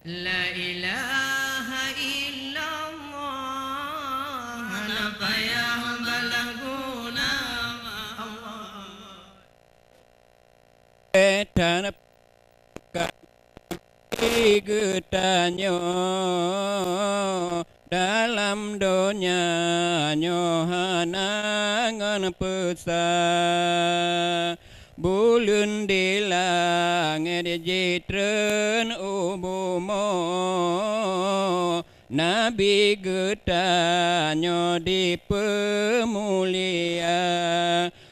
La ilaha illallah la payah balaguna Tanah getanyo dalam dunia nyohanangan pesa bulun di langit jitren umumo Nabi getanyo di pemulia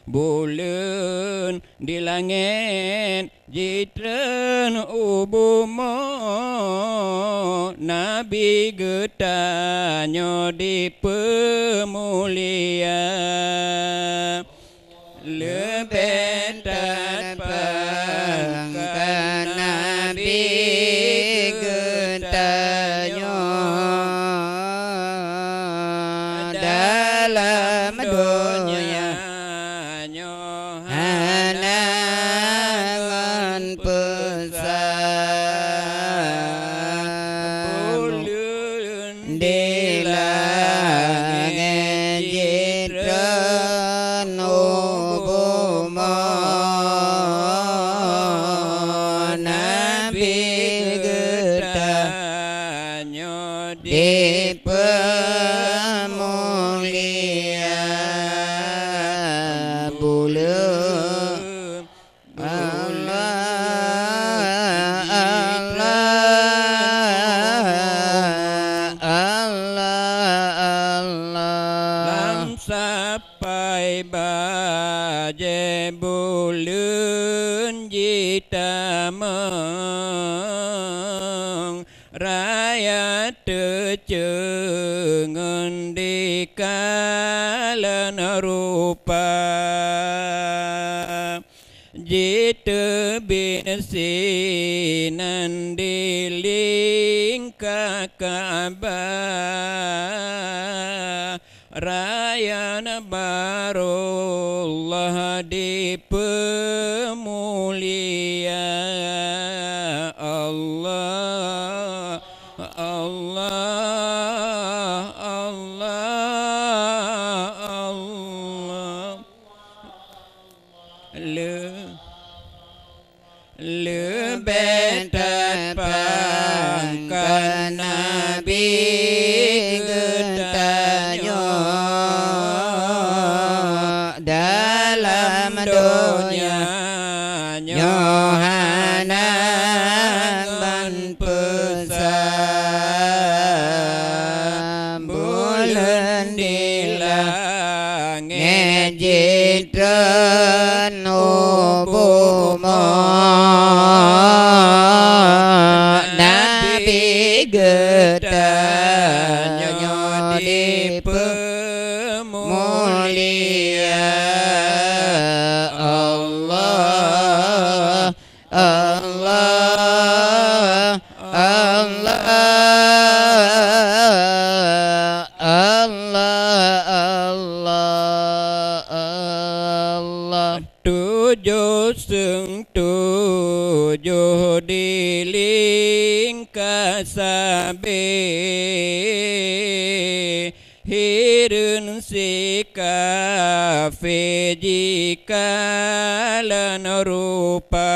bulan di langit jitren ubumo Nabi getanyo di pemulia lebetan pangkat Nabi getanyo dalam dunia nyohanangan pesa bulun di langit jitren ubumo Nabi getanyo di pemulia bulun lam sampai baje bulun jitameng raya tecengen di kalan rupa jitu binsinan di lingka Ka'bah raya barullah di pemulia Allah Allah Allah Allah lebetan pangkat Nabi getanyo dalam dunia nyohanangan pesa bulan di langit jitren ubumo Nabi getanyo di pemulia Allah Allah Allah Allah Allah Allah tujuh seng tujuh di lingka sabe hirun si kafe jikalan rupa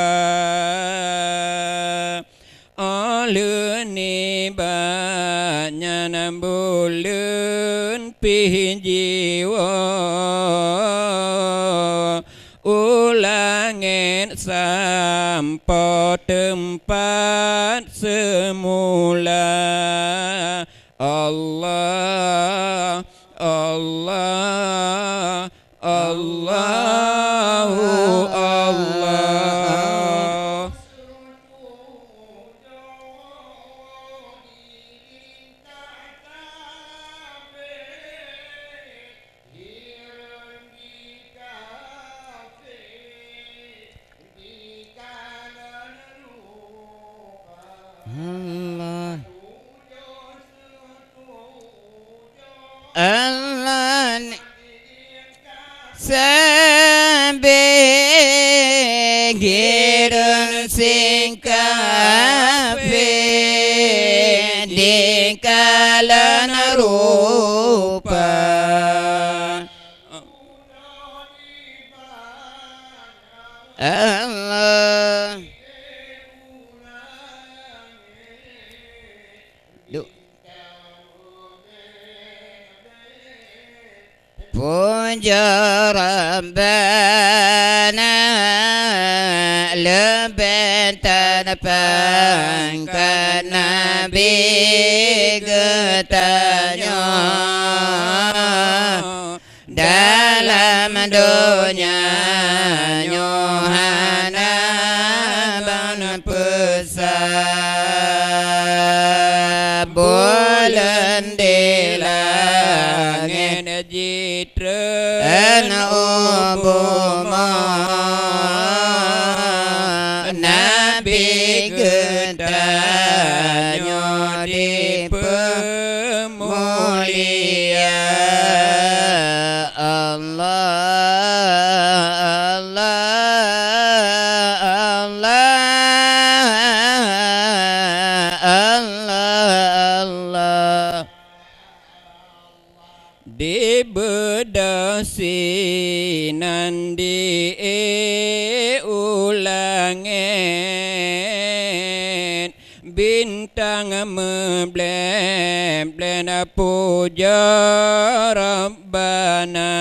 aluni banyak bulun pijiwa ulangin sampo tempat semula Allah Allah Allahu Allah Allah sampai girun sing kafe jalan rupa. Allah puja Rabbana lebentan pangkat Nabi getanya dalam dunia nyohana ban pesah bulan di langit jitren ubuma Nabi getanya di pemulia di bedasinan di ulangit bintang memblem-blem puja Rabbana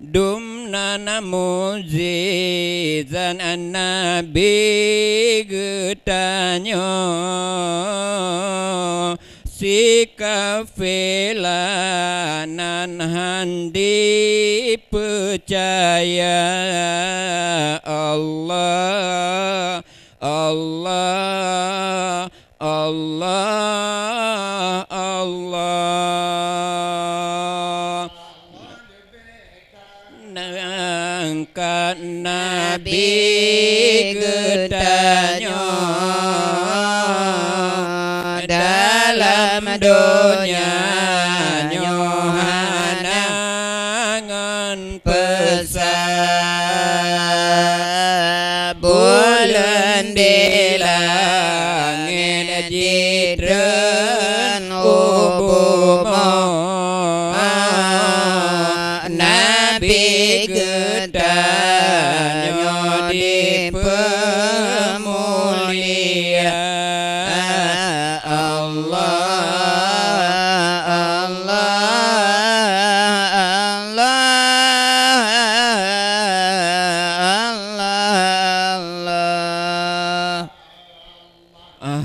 dumnana muzizan Nabi getanya si kafilanan handi percaya Allah Allah Allah Allah nangkat Nabi getanya dalam dunia nyohanangan pesah bulan di langit jitren ubuma Nabi getanya di pemulia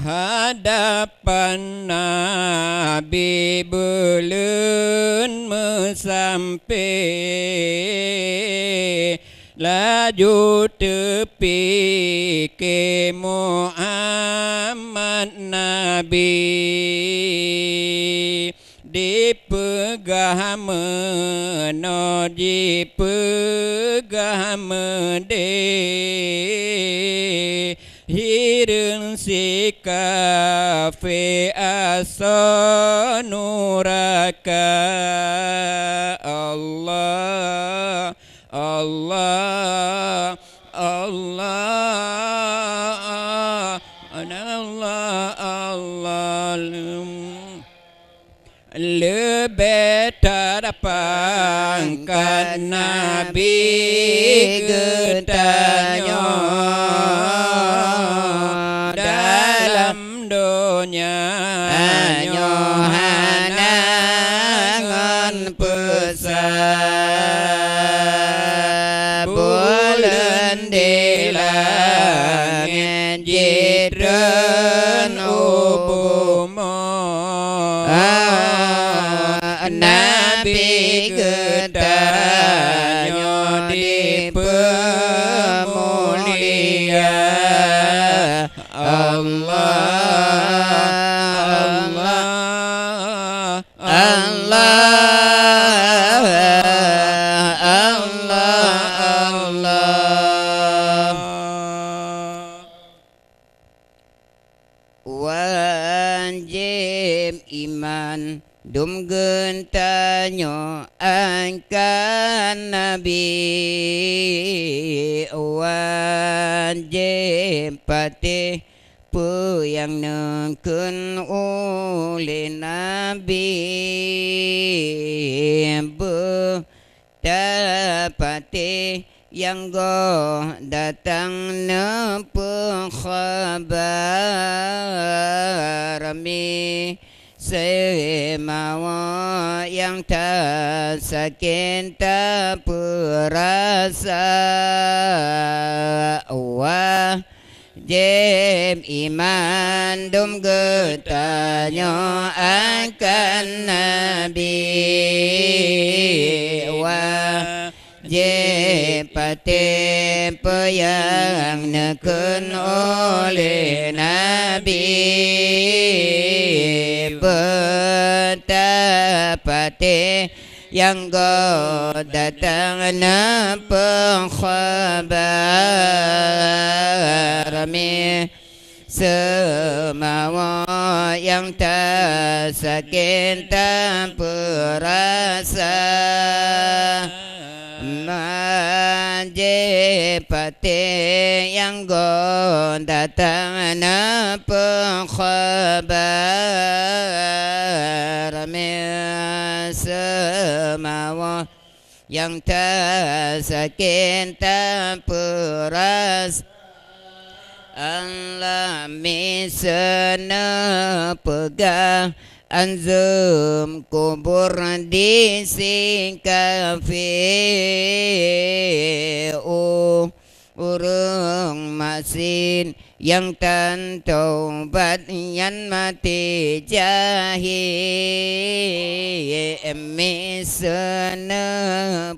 hadapan Nabi belum sampai laju tepi ke Muhammad Nabi dipegah meno dipegah mede hirun si kafe asanuraka Allah Allah Allah Allah Allah lebih terpangkat Nabi getanya dalam dunia nyohanangan pesah bulan di langit jitren ubuma Nabi getanya di pemulia Allah Allah Allah Allah wajib iman dum gentanyo angkan Nabi wajib patih apa yang nengken oleh Nabi dapati yang go datang nepe khabar mi semawa yang tak sakit tak perasa wajib iman dum getanya akan Nabi wajib pati yang neken oleh Nabi betapati yang go datang na pengkhabar mi semawa yang tak sakit tak perasa majipati yang go datang na pengkhabar mi semawa yang tak sakit tak perasa Allah misana pegang anzum kubur di singkafi urung masin yang tan taubat yang mati jahil misana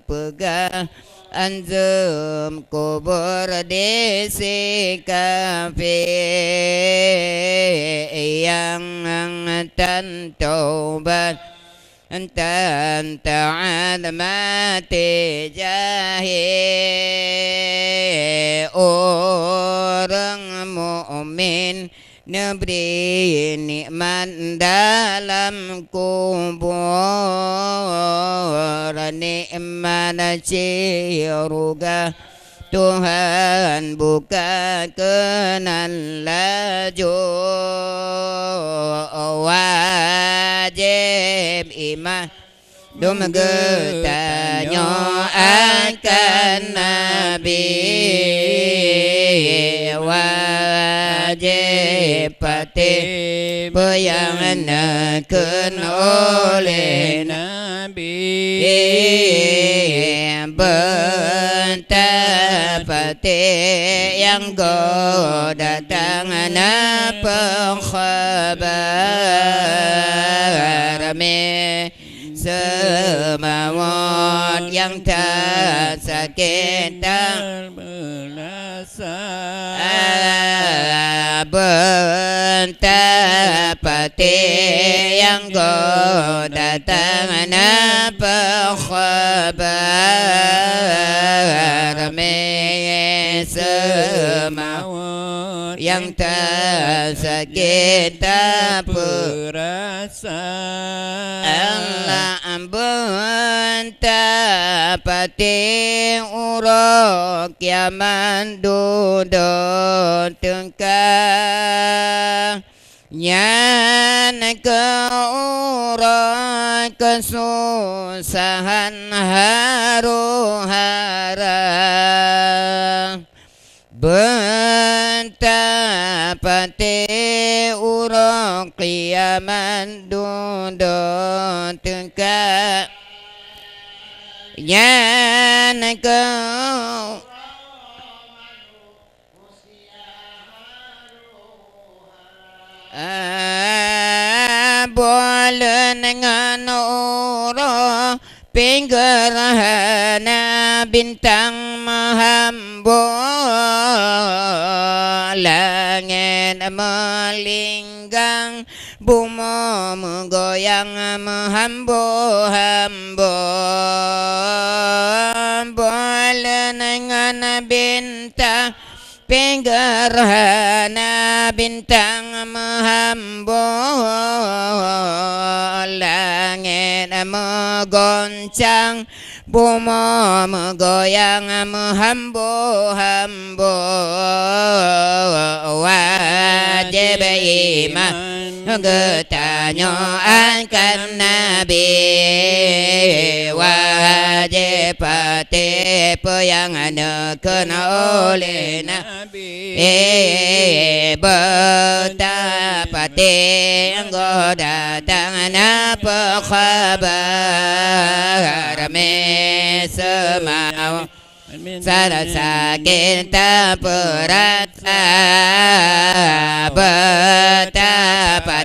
pegang anzum kubur di sikafi yang tan taubat tan ta'ad mati jahil orang mu'min Neberi nikmat dalam kubur, nikmat ciruga Tuhan buka kenan laju. Wajib iman dum getanya akan Nabi. Wajib pati peyangaken oleh Nabi. Betapati yang go datang napa khabar me semawat yang tak sakit tak berasa. Betapati yang go datang napa khabar me semawat yang tak sakit tak berasa. Allah betapati urok kiaman duduk tengkah nyan ke urok kesusahan haru-hara. Betapati urok kiaman duduk tengkah nyan ke bulan dengan uro pinggir hana bintang mahambo langit melinggang bumi menggoyang menghambo-hambo. Bulan dengan bintang pinggir hana bintang menghambo langit menggoncang bumi menggoyang menghambo-hambo. wajib iman ketanyoan Nabi wajib tipe yang kena oleh Nabi betapa tinggal datang apa kabar semau Sarasa kita perasa betapa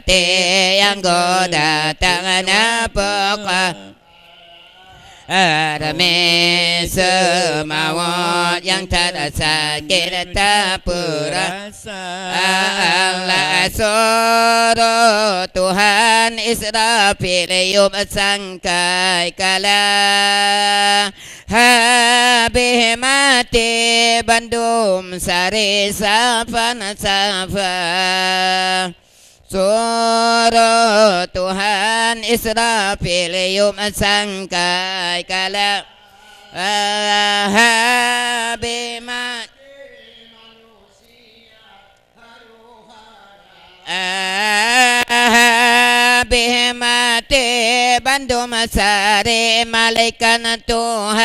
yang goda tangan apakah Arame semawat yang tak sakit tak perasa Allah suruh Tuhan Israfil yub sangkai kala habis mati Bandung sari sapan safa suruh Tuhan Israfil yum sangkai kala habis mati Bandung sari malaikat Tuhan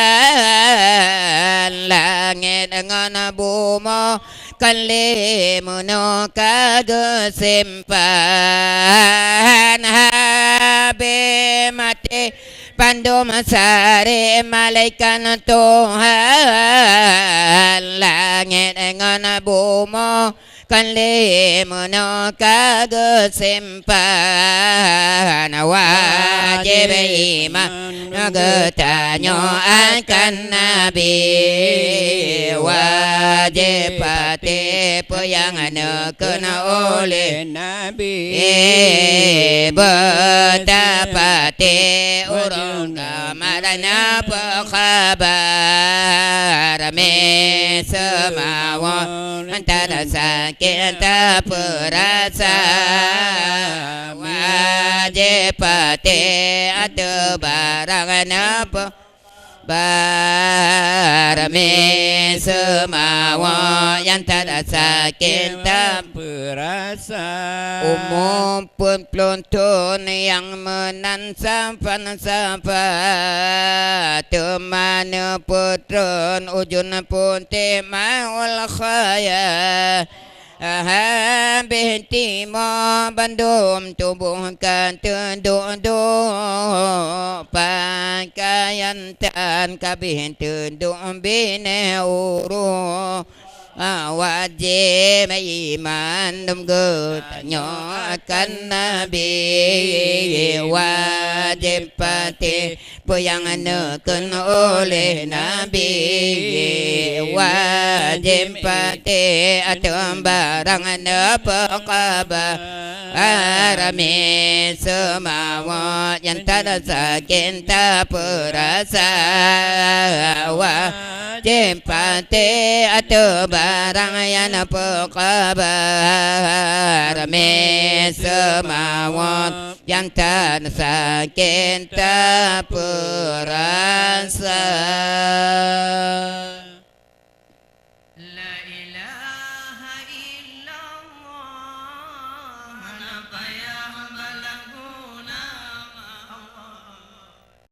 langit dengan bumi kalimuno kagesimpan habis mati Bandung sari malaikat Tuhan langit dengan bumi kalimuno kagesimpan wajib iman ketanyoan Nabi wajib tipe yang kena oleh Nabi betapa orang kamaran apa kabar semawat antara sakit tak perasa wajib atau barang apa barame semawat yang tak sakit tak perasa umum pun pelonton yang menansapan sapa teman putron ujun pun temaul khaya binti mo Bandung tubuhkan tunduk pakaian tan kabin tunduk bine uru wajib iman ketanyoan Nabi wajib pati yang kena oleh Nabi wajib pati atau barang apa kabar arame semawat yang tak sakit tak perasa wajib pati atau barang yang apa kabar arame semawat yang tak sakit tak perasa